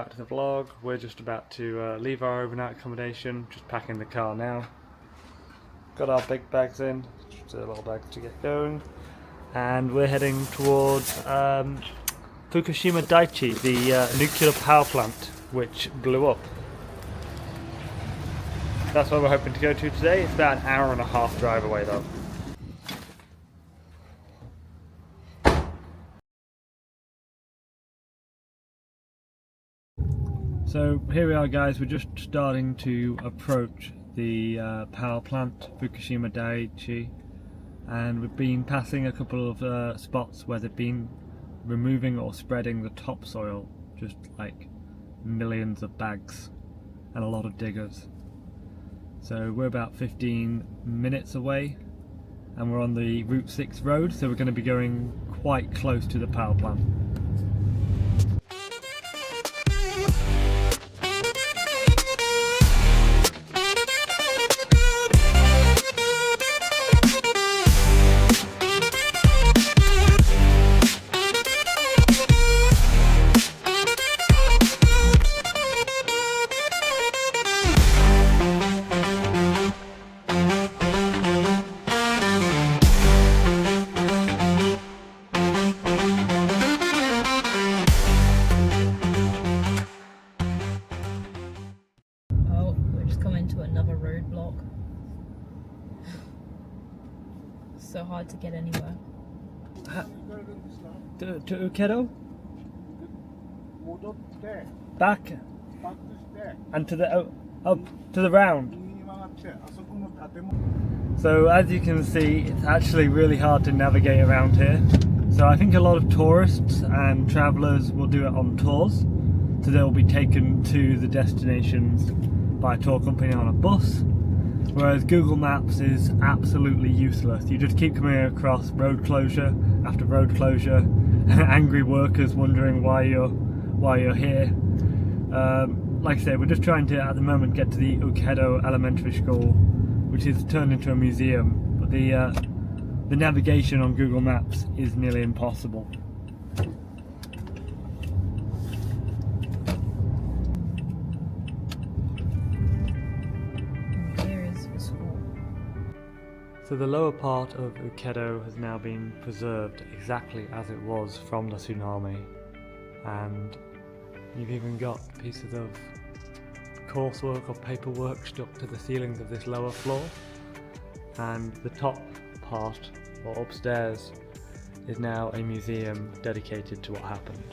back to the vlog. We're just about to leave our overnight accommodation, just packing the car now. Got our big bags in, just a little bag to get going. And we're heading towards Fukushima Daiichi, the nuclear power plant which blew up. That's where we're hoping to go to today. It's about an hour and a half drive away though. So here we are guys, we're just starting to approach the power plant, Fukushima Daiichi, and we've been passing a couple of spots where they've been removing or spreading the topsoil, just like millions of bags and a lot of diggers. So we're about 15 minutes away and we're on the Route 6 road, so we're going to be going quite close to the power plant. So hard to get anywhere. To Ukedo? Back and to the up to the round. So as you can see, it's actually really hard to navigate around here. So I think a lot of tourists and travellers will do it on tours. So they'll be taken to the destinations by a tour company on a bus. Whereas Google Maps is absolutely useless. You just keep coming across road closure after road closure, angry workers wondering why you're here. Like I say, we're just trying to, at the moment, get to the Ukedo Elementary School, which is turned into a museum. But the navigation on Google Maps is nearly impossible. So the lower part of Ukedo has now been preserved exactly as it was from the tsunami, and you've even got pieces of coursework or paperwork stuck to the ceilings of this lower floor, and the top part, or upstairs, is now a museum dedicated to what happened.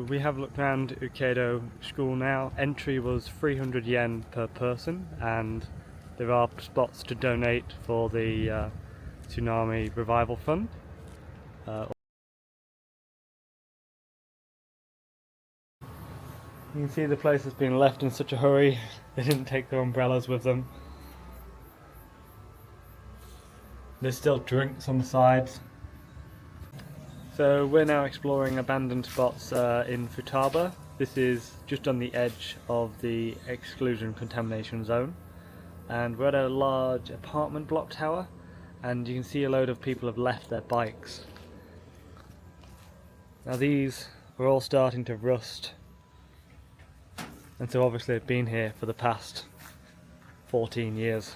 We have looked around Ukedo School now. Entry was 300 yen per person, and there are spots to donate for the Tsunami Revival Fund. You can see the place has been left in such a hurry, they didn't take their umbrellas with them. There's still drinks on the sides. So we're now exploring abandoned spots in Futaba. This is just on the edge of the exclusion contamination zone. And we're at a large apartment block tower, and you can see a load of people have left their bikes. Now these are all starting to rust, and so obviously they've been here for the past 14 years.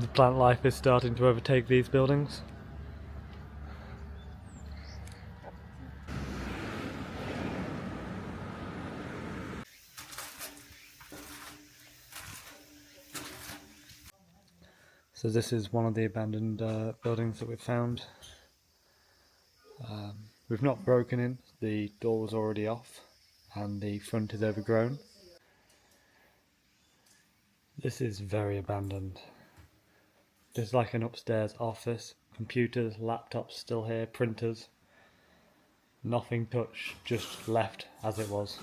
The plant life is starting to overtake these buildings. So this is one of the abandoned buildings that we've found. We've not broken in, the door was already off and the front is overgrown. This is very abandoned. There's like an upstairs office, computers, laptops still here, printers. Nothing touched, just left as it was.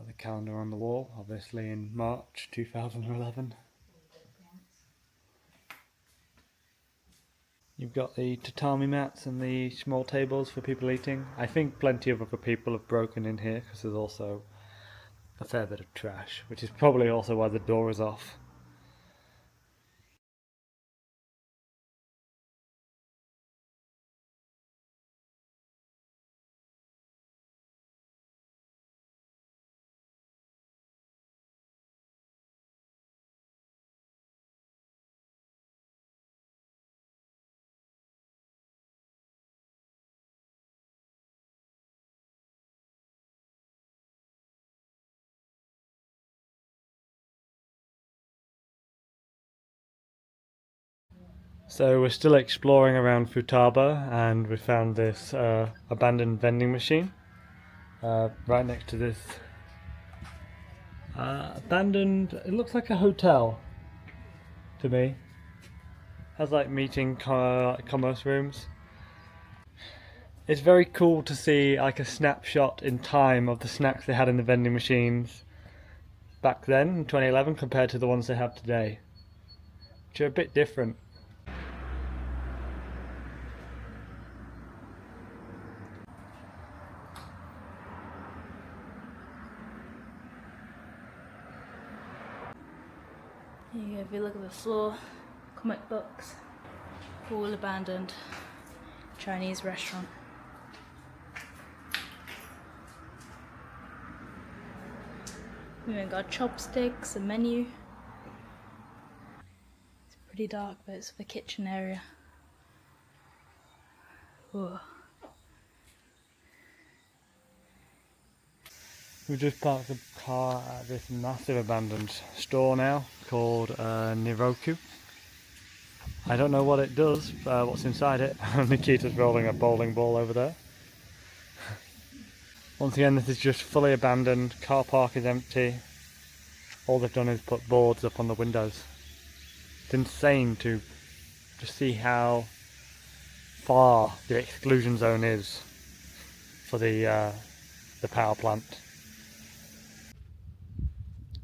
The calendar on the wall, obviously in March 2011. You've got the tatami mats and the small tables for people eating. I think plenty of other people have broken in here because there's also a fair bit of trash, which is probably also why the door is off. So we're still exploring around Futaba, and we found this abandoned vending machine right next to this abandoned, it looks like a hotel to me. Has like meeting commerce rooms. It's very cool to see like a snapshot in time of the snacks they had in the vending machines back then in 2011 compared to the ones they have today, which are a bit different. Here you go, if you look at the floor, comic books, all abandoned. Chinese restaurant. We even got chopsticks, a menu. It's pretty dark, but it's the kitchen area. Whoa. We just parked the car at this massive abandoned store now called Niroku. I don't know what it does, what's inside it. Nikita's rolling a bowling ball over there. Once again, this is just fully abandoned, car park is empty. All they've done is put boards up on the windows. It's insane to just see how far the exclusion zone is for the power plant.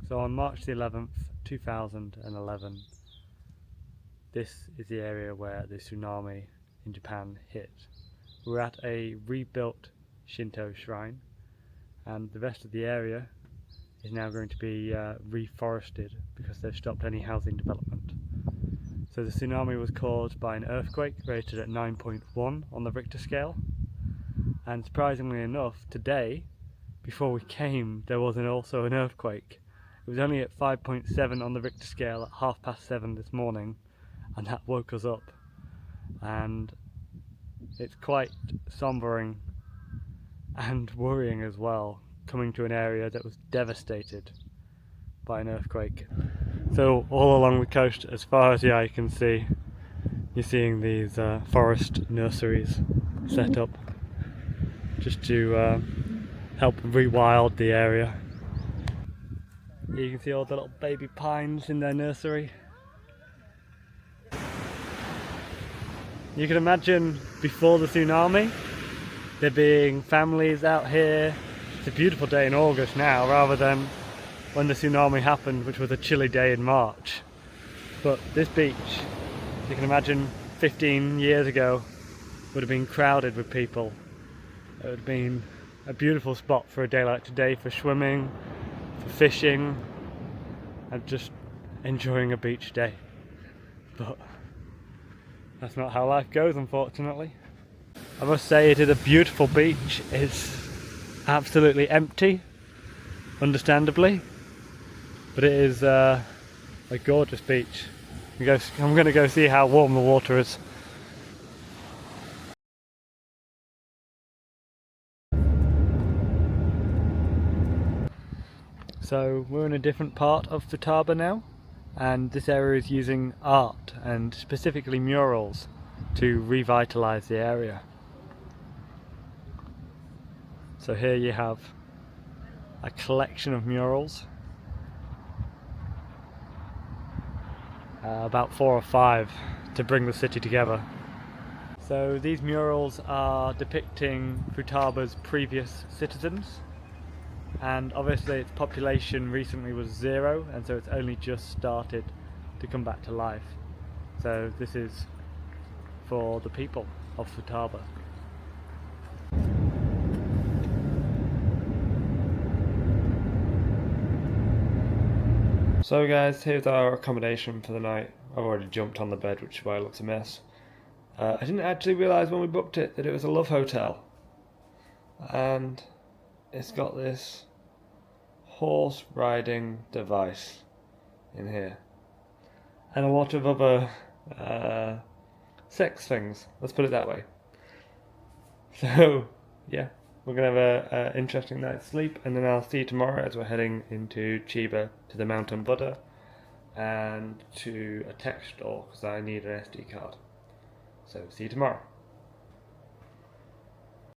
So on March the 11th, 2011, this is the area where the tsunami in Japan hit. We're at a rebuilt Shinto shrine, and the rest of the area is now going to be reforested because they've stopped any housing development. So the tsunami was caused by an earthquake rated at 9.1 on the Richter scale, and surprisingly enough, today, before we came, there was also an earthquake. It was only at 5.7 on the Richter scale at 7:30 this morning, and that woke us up. And it's quite sombering and worrying as well, coming to an area that was devastated by an earthquake. So all along the coast, as far as the eye can see, you're seeing these forest nurseries set up just to help rewild the area. You can see all the little baby pines in their nursery. You can imagine before the tsunami there being families out here. It's a beautiful day in August now rather than when the tsunami happened, which was a chilly day in March. But this beach, you can imagine 15 years ago, would have been crowded with people. It would have been a beautiful spot for a day like today for swimming, for fishing, and just enjoying a beach day. But that's not how life goes, unfortunately. I must say it is a beautiful beach. It's absolutely empty, understandably, but it is a gorgeous beach. I'm going to go see how warm the water is. So we're in a different part of Futaba now, and this area is using art and specifically murals to revitalise the area. So here you have a collection of murals, about 4 or 5 to bring the city together. So these murals are depicting Futaba's previous citizens, and obviously its population recently was 0, and so it's only just started to come back to life. So this is for the people of Futaba. So guys, here's our accommodation for the night. I've already jumped on the bed, which is why it looks a mess. I didn't actually realise when we booked it that it was a love hotel. And it's got this horse riding device in here. And a lot of other sex things, let's put it that way. So, yeah, we're going to have an interesting night's sleep, and then I'll see you tomorrow as we're heading into Chiba to the Mountain Buddha and to a tech store because I need an SD card. So, see you tomorrow.